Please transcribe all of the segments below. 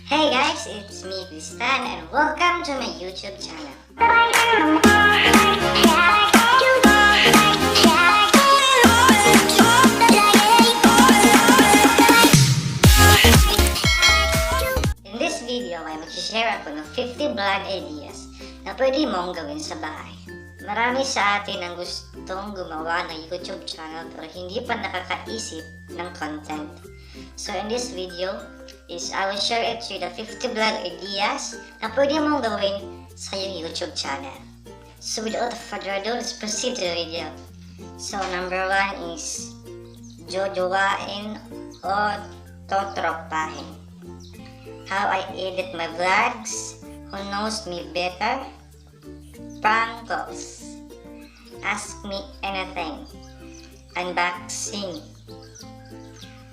Hey guys, it's me Khristan and welcome to my YouTube channel. In this video ay mag-share ako ng 50 vlog ideas na pwede mong gawin sa bahay. Marami sa atin ang gustong gumawa ng YouTube channel pero hindi pa nakakaisip ng content. So in this video I will share it with the 50 vlog ideas na pwede mong gawin sa iyong YouTube channel. So without further ado, let's proceed to the video. So number 1 is jojowain o totropahin. How I edit my vlogs, who knows me better, prank calls, ask me anything, unboxing,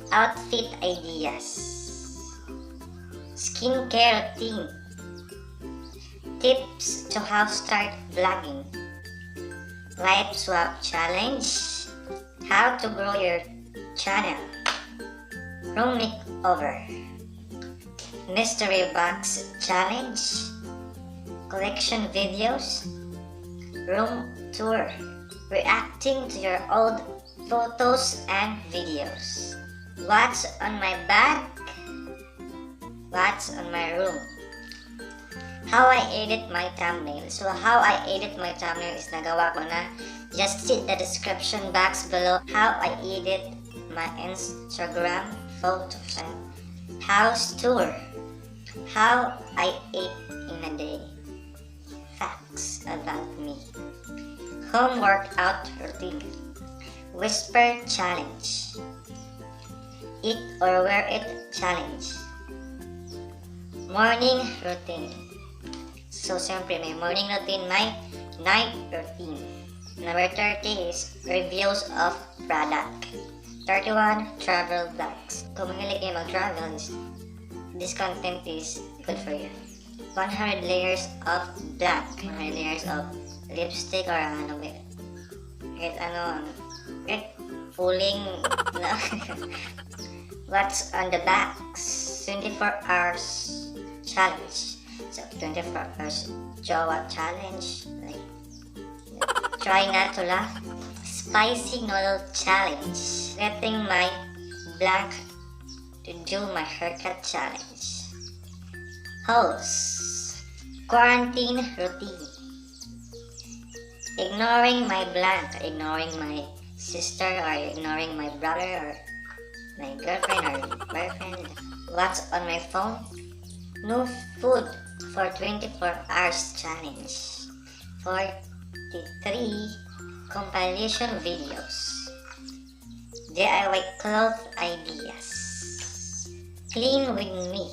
outfit ideas, skincare routine, tips to how start vlogging, life swap challenge, how to grow your channel, room makeover, mystery box challenge, collection videos, room tour, reacting to your old photos and videos, what's on my bag, what's on my room, how I edit my thumbnail. So how I edit my thumbnail is nagawa ko na. Just see the description box below how I edit my Instagram photo file, house tour, how I ate in a day, facts about me, home workout routine, whisper challenge, eat or wear it challenge, morning routine. So siyempre may morning routine, may night routine. Number 30 is reviews of product. 31 travel vlogs. Kung mahilig kayo mag-travel, this content is good for you. 100 layers of black, 100 layers of lipstick or pulling na. What's on the box? 24 hours challenge. So 24 hours jowa challenge, like try not to laugh, spicy noodle challenge, letting my blank to do my haircut challenge, host quarantine routine, ignoring my blank, ignoring my sister or ignoring my brother or my girlfriend or boyfriend, what's on my phone, no food for 24 hours challenge, 43 compilation videos, DIY cloth ideas, clean with me,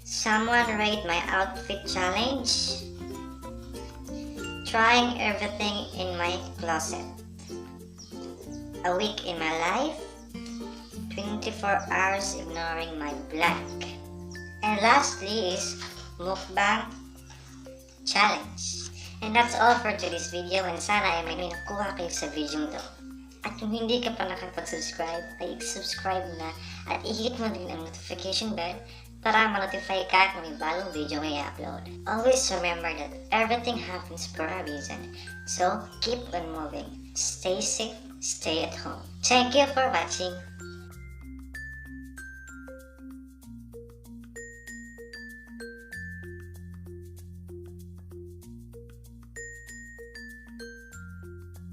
someone rate my outfit challenge, trying everything in my closet, a week in my life, 24 hours ignoring my black, and lastly is mukbang challenge. And that's all for today's video, and sana ay may nakuha kayo sa video to. At kung hindi ka pa nakapag-subscribe, ay subscribe na at i-hit mo din ang notification bell para ma-notify ka kung may bagong video may upload. Always remember that everything happens for a reason. So keep on moving. Stay safe, stay at home. Thank you for watching.